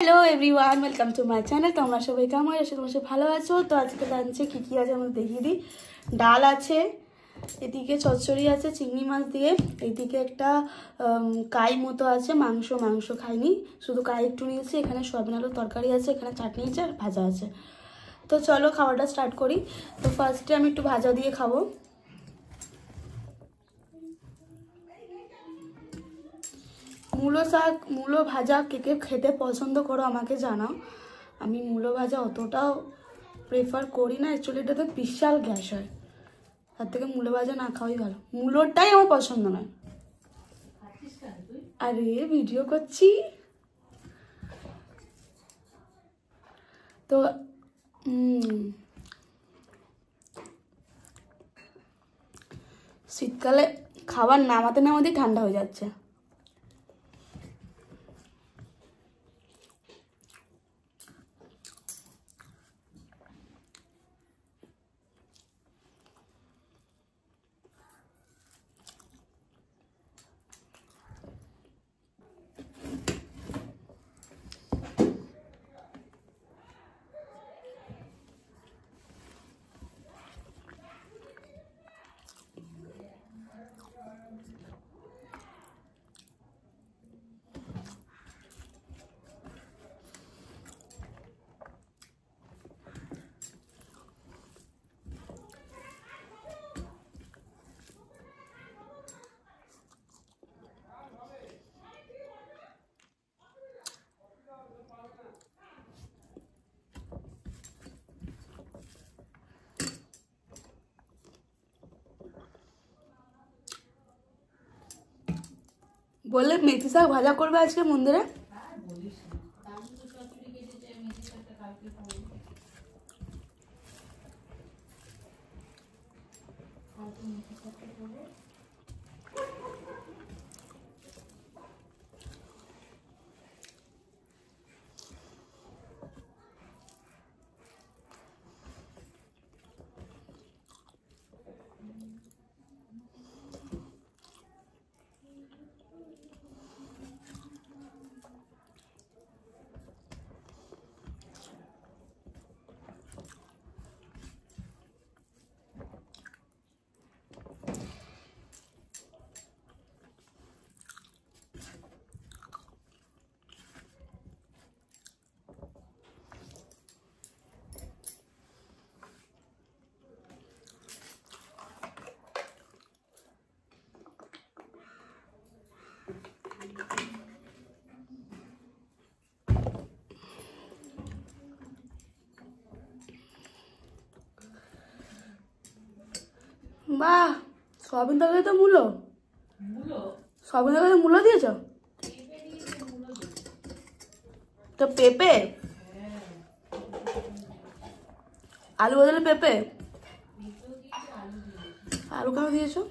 Hello everyone, welcome to my channel. তোমরা সবাই কেমন আছো? তোমরা সবাই ভালো আছো? তো আজকে লাঞ্চে কী কী আছে আমরা দেখিয়ে দিই। ডাল আছে, এদিকে চচ্চড়ি আছে চিংড়ি মাছ দিয়ে, এইদিকে একটা কাই মতো আছে, মাংস খাইনি, শুধু কাই একটু নিয়েছি। এখানে সয়াবিন আলুর তরকারি আছে, এখানে চাটনি আছে আর ভাজা আছে। তো চলো খাওয়াটা স্টার্ট করি। তো ফার্স্টে আমি একটু ভাজা দিয়ে খাবো। মূলো শাক, মূলো ভাজা কে কে খেতে পছন্দ করো আমাকে জানাও। আমি মূলো ভাজা অতটাও প্রেফার করি না, অ্যাকচুয়ালি এটাতে বিশাল গ্যাস হয়, তার থেকে মূলো ভাজা না খাওয়াই ভালো। মূলোটাই আমার পছন্দ নয়। আরে ভিডিও করছি তো শীতকালে খাবার নামাতে নামাতেই ঠান্ডা হয়ে যাচ্ছে। বললে মেথি শাক ভাজা করবে আজকে মন্দিরে। বাহ, সয়াবিন তরকারি তো মূলো, সয়াবিন তরকারি মূলো দিয়েছ তো? পেঁপে, আলু বদলে পেঁপে, আলু কেন দিয়েছো?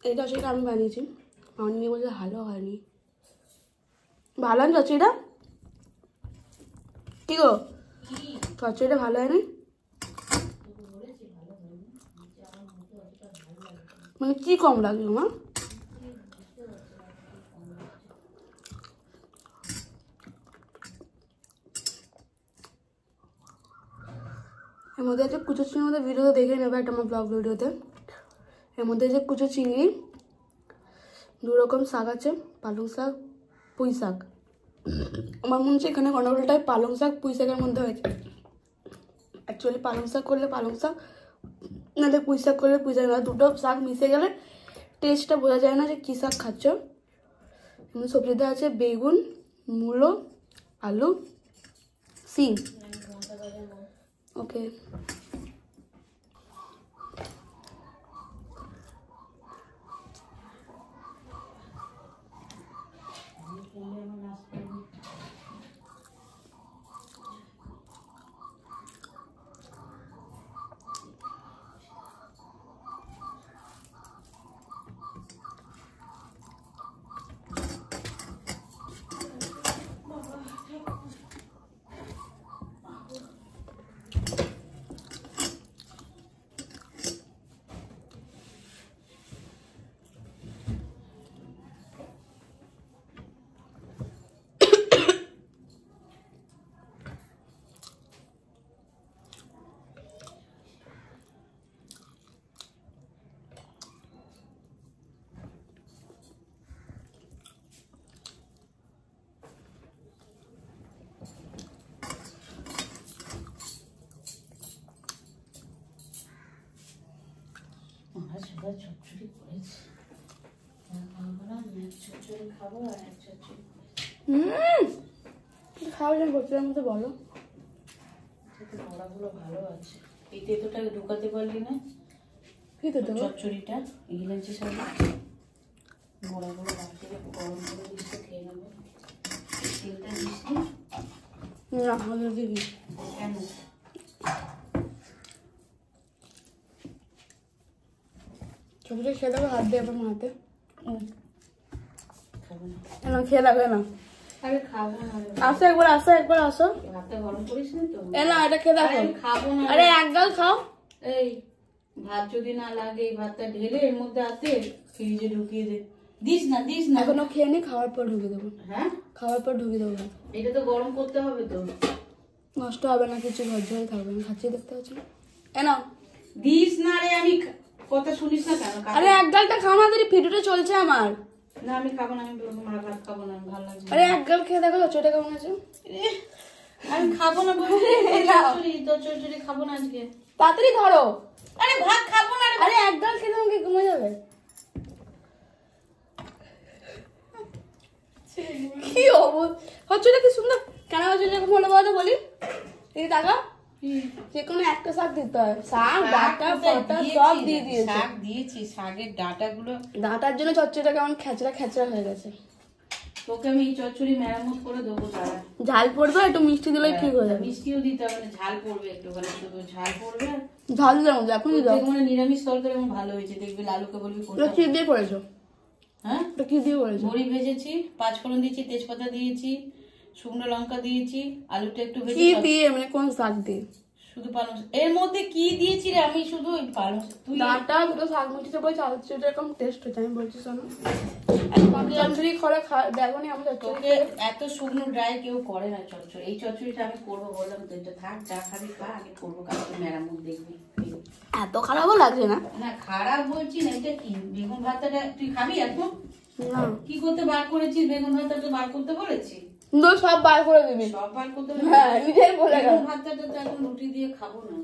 এই চচ্চড়িটা আমি বানিয়েছি। আমার নিয়ে বলছে ভালো হয়নি। ভালো হয়নি চচ্চড়িটা? কি গো চচ্চড়িটা ভালো হয়নি? মানে কি কম লাগলো আমার? এর মধ্যে আছে কুচো চিংড়ির মধ্যে ভিডিও দেখে নেবে একটা আমার ব্লগ ভিডিওতে। এর মধ্যে যে কুচো চিংড়ি, 2 রকম শাক আছে, পালং শাক, পুঁই শাক। আমার মনে হচ্ছে এখানে গন্ডগোলটাই পালং শাক পুঁই শাকের মধ্যে হয়েছে। অ্যাকচুয়ালি পালং শাক করলে পালং শাক, নাহলে পুঁই শাক করলে পুঁই শাক, দুটো শাক মিশে গেলে টেস্টটা বোঝা যায় না যে কী শাক খাচ্ছ। সবজিতে আছে বেগুন, মূলো, আলু, সিম। ওকে, চচ্চড়ি করেছি, চচ্চড়ি খাবো আর এক চচ্চড়ি খাওয়া যায় বছরের মধ্যে বলো। বড়াগুলো ভালো আছে। এই তেঁতোটাকে ঢুকাতে পারলি না? কি তো চচ্চড়িটা ইংরেজি সব বড়াগুলো বাড়িতে গরম করে দিচ্ছে, খেয়ে নেবো। তেলটা দিস না, হলুদ দিবি কেন? ছোটো খেয়ে দেবো, হাত দিয়ে আবার মাতে। খাবো না, না খেয়ে দেবে না। আরে খাবো না। আসো একবার, আসো একবার, আসো। ভাতটা গরম করিস না তো? না, এটা খেয়ে দেখো। খাবো না। আরে এক গাল খাও। এই ভাত যদি না লাগে, এই ভাতটা ঢেলে এর মধ্যে হাতে ফ্রিজে ঢুকিয়ে দে। দিস না, দিস না। এখনো খেয়ে নি, খাওয়ার পর ঢুকে দেবো। হ্যাঁ, খাওয়ার পর ঢুকে দেবো। এটা তো গরম করতে হবে তো। নষ্ট হবে না কিছু, ধৈর্য হয়ে থাকবে। আমি খাচ্ছি, দেখতে পাচ্ছি না। এনাও দিস না রে, আমি কথা শুনিস না কেন? আরে এক গালটা খাও না, ভিডিওটা চলছে আমার। না আমি খাবো না, আমি ভাত খাবো না, ভালো লাগছে। আরে এক গাল খেয়ে দেখো চচ্চড়িটা কেমন আছে। আমি খাবো না বলছি, চচ্চড়ি খাবো না আজকে। তাড়াতাড়ি ধরো। আরে ভাত খাবো না রে। আরে এক গাল খেয়ে তোমাকে ঘুমে যাবে। কি হচ্ছে কি সুন্দর, কেন হচ্ছে এরকম হলো বলো তো বলি। এই টাকা যে কোনো একটা শাক দিতে হয়, শাক ডাঁটা পাতা সব দিয়ে দিয়েছে। শাক দিয়েছি, শাকের ডাঁটাগুলো, ডাঁটার জন্য চচ্চড়িটা কেমন খেচড়া খেচড়া হয়ে গেছে। তোকে আমি এই চচ্চড়ি মেরামত করে দেবো। তারা ঝাল পড়বে, একটু মিষ্টি দিলে ঠিক হয়ে যাবে। মিষ্টিও দিতে হবে না, ঝাল পড়বে একটুখানি, শুধু ঝাল পড়বে। ঝাল দিলাম এখনই দাও। মানে নিরামিষ তরকারি এবং ভালো হয়েছে, দেখবি লালুকে বলবি কি দিয়ে করেছো? হ্যাঁ, কি দিয়ে করেছো? বড়ি ভেজেছি, 5 ফোড়ন দিয়েছি, তেজপাতা দিয়েছি, শুকনো লঙ্কা দিয়েছি, আলুটা একটু ভেজে। কি দিয়ে মানে কোন শাক দিয়ে? শুধু পালং। এর মধ্যে কি দিয়েছি রে? আমি শুধু ওই পালং। তুই ডাঁটা দুটো শাক মুচিতে বলছি, আলু চচ্চড়ি এরকম টেস্ট হচ্ছে। আমি বলছি শোনো, চচ্চড়ি খরা দেখোনি আমি তোকে এত শুকনো ড্রাই কেউ করে না চচ্চড়ি। এই চচ্চড়িটা আমি করবো বললাম তো, এটা থাক, যা খাবি খা, আমি করবো, কালকে মেরামত দেখবি। এত খারাপও লাগছে না। না খারাপ বলছি না, এটা কি বেগুন ভাতাটা তুই খাবি এখন? না কি করতে বার করেছিস? বেগুন ভাতটা তো বার করতে বলেছি। সব বার করে দিবি। সব বার করতে হ্যাঁ, নিজেই বলে গেল। বেগুন ভাতটা তো এখন রুটি দিয়ে খাবো না।